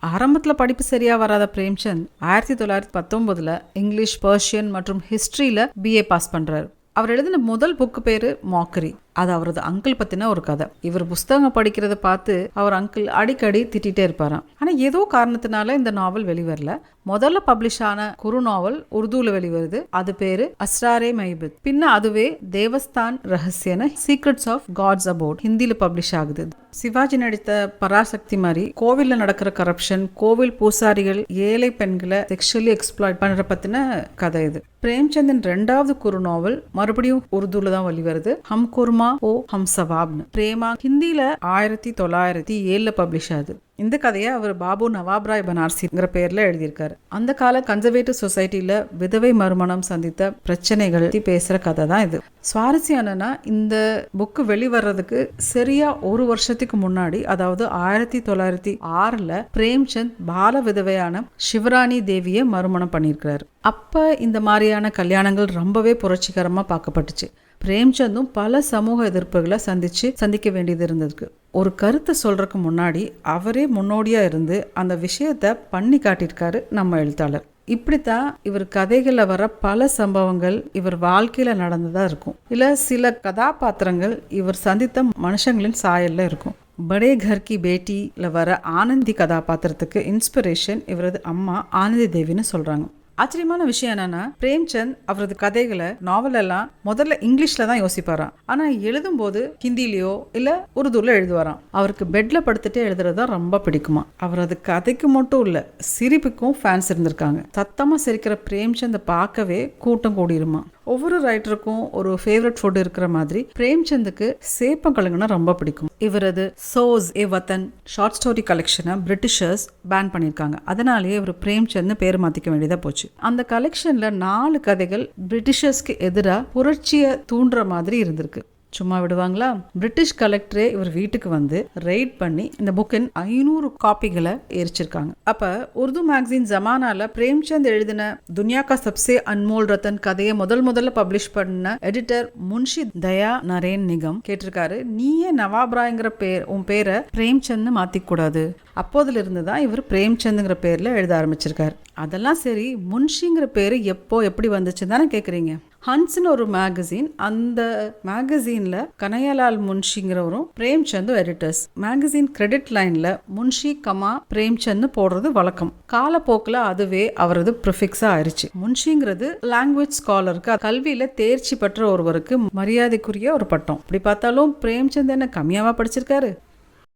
ஆரம்பத்தில் படிப்பு சரியா வராத பிரேம்சந்த் 1919 இங்கிலீஷ், பர்ஷியன் மற்றும் ஹிஸ்டரியில BA பாஸ் பண்றாரு. அவர் எழுதின முதல் புக்கு பேரு மாக்கரி. அது அவரது அங்கிள் பத்தின ஒரு கதை. இவர் புஸ்தகம் படிக்கிறத பார்த்து அவர் அங்கிள் அடிக்கடி திட்டிகிட்டே இருப்பாராம். ஆனா ஏதோ காரணத்தினால இந்த நாவல் வெளிவரல. முதல்ல பப்ளிஷ் ஆன குறு நாவல் உருதுல வெளிவருது. அது பேரு அஸ்ராரே மைபித். பின்ன அதுவே தேவஸ்தான் ரகசியன சீக்ரெட்ஸ் ஆஃப் காட்ஸ் அபோட் ஹிந்தியில பப்ளிஷ் ஆகுது. சிவாஜி நடித்த பராசக்தி மாதிரி கோவில்ல நடக்கிற கரப்ஷன், கோவில் பூசாரிகள் ஏழை பெண்களை செக்ஷுவலி எக்ஸ்ப்ளாய்ட் பண்ற பத்தின கதை இது. பிரேம்சந்தின் 2வது குறு நாவல் மறுபடியும் உருதுல தான் வெளிவருது. ஹம் குர்மா ஓ ஹம் சவாப்னு. பிரேமா ஹிந்தியில 1907 பப்ளிஷ் ஆகுது. இந்த கதையை அவர் பாபு நவாப் ராய் பனார்சிங்கிற பேர்ல எழுதியிருக்காரு. அந்த கால கன்சர்வேட்டிவ் சொசைட்டில விதவை மறுமணம் சந்தித்த பிரச்சனைகள் பேசுற கதை தான் இது. சுவாரஸ்யம் என்னன்னா, இந்த புக்கு வெளிவர்றதுக்கு சரியா ஒரு வருஷத்துக்கு முன்னாடி, அதாவது 1906 பிரேம்சந்த் பால விதவையான சிவராணி தேவியை மறுமணம் பண்ணியிருக்கிறாரு. அப்ப இந்த மாதிரியான கல்யாணங்கள் ரொம்பவே புரட்சிகரமா பார்க்கப்பட்டுச்சு. பிரேம்சந்தும் பல சமூக எதிர்ப்புகளை சந்திக்க வேண்டியது இருந்ததுக்கு. ஒரு கருத்தை சொல்றதுக்கு முன்னாடி அவரே முன்னோடியா இருந்து அந்த விஷயத்த பண்ணி காட்டியிருக்காரு நம்ம எழுத்தாளர். இப்படித்தான் இவர் கதைகள்ல வர பல சம்பவங்கள் இவர் வாழ்க்கையில நடந்ததா இருக்கும். இல்ல சில கதாபாத்திரங்கள் இவர் சந்தித்த மனுஷங்களின் சாயல்ல இருக்கும். படே கர் கி பேட்டில வர ஆனந்தி கதாபாத்திரத்துக்கு இன்ஸ்பிரேஷன் இவரது அம்மா ஆனந்தி தேவின்னு சொல்றாங்க. ஆச்சரியமான விஷயம் என்னன்னா, பிரேம்சந்த் அவரது கதைகளை, நாவல் எல்லாம் முதல்ல இங்கிலீஷ்ல தான் யோசிப்பாராம். ஆனா எழுதும் போது ஹிந்திலயோ இல்ல உருதுல எழுதுவாராம். அவருக்கு பெட்ல படுத்துட்டு எழுதுறதா ரொம்ப பிடிக்குமா. அவரது கதைக்கு மட்டும் இல்ல, சிரிப்புக்கும் ஃபேன்ஸ் இருந்திருக்காங்க. சத்தமா சிரிக்கிற பிரேம்சந்த் பார்க்கவே கூட்டம் கூடிருமா. ஒவ்வொரு ரைட்டருக்கும் ஒரு ஃபேவரட் ஃபுட் இருக்கிற மாதிரி பிரேம்சந்துக்கு சேப்பங்கிழங்குனா ரொம்ப பிடிக்கும். இவரது சோஸ் ஏ Watan short story கலெக்ஷனை Britishers pan பண்ணியிருக்காங்க. அதனாலேயே இவர் பிரேம்சந்த் பேர் மாத்திக்க வேண்டியதா போச்சு. அந்த கலெக்ஷன்ல 4 கதைகள் பிரிட்டிஷர்ஸ்க்கு எதிராக புரட்சியை தூண்டுற மாதிரி இருந்திருக்கு. சும்மா விடுவாங்களா? பிரிட்டிஷ் கலெக்டரே இவர் வீட்டுக்கு வந்து ரெய்ட் பண்ணி இந்த புக்கின் 500 காப்பிகளை எரிச்சிருக்காங்க. அப்ப உருது மேகசின் ஜமானால பிரேம்சந்த் எழுதின துனியா கா சப்சே அன்மோல் ரத்தன் கதையை முதல்ல பப்ளிஷ் பண்ண எடிட்டர் முன்ஷி தயா நரேன் நிகம் கேட்டிருக்காரு, நீயே நவாப் ராய்ங்கிற உன் பேரை பிரேம்சந்த் மாத்திக்க கூடாது. அப்போதுல இருந்து தான் இவர் பிரேம்சந்துங்கிற பேர்ல எழுத ஆரம்பிச்சிருக்காரு. அதெல்லாம் சரி, முன்ஷிங்கிற பேரு எப்படி வந்துச்சுன்னு தானே கேக்குறீங்க. ஹன்ஸ்னு ஒரு மேகசின், அந்த மேகசின்ல கனய்யாலால் முன்ஷிங்கிறவரும் பிரேம்சந்தும் எடிட்டர்ஸ். மேகசின் கிரெடிட் லைன்ல முன்ஷி கமா பிரேம்சந்த் போடுறது வழக்கம். காலப்போக்கில் அதுவே அவரது ப்ரிஃபிக்ஸா ஆயிடுச்சு. முன்ஷிங்கிறது லாங்குவேஜ் ஸ்காலருக்கு, கல்வியில தேர்ச்சி பெற்ற ஒருவருக்கு மரியாதைக்குரிய ஒரு பட்டம். இப்படி பார்த்தாலும் பிரேம்சந்த் என்ன கம்மியாவா படிச்சிருக்காரு?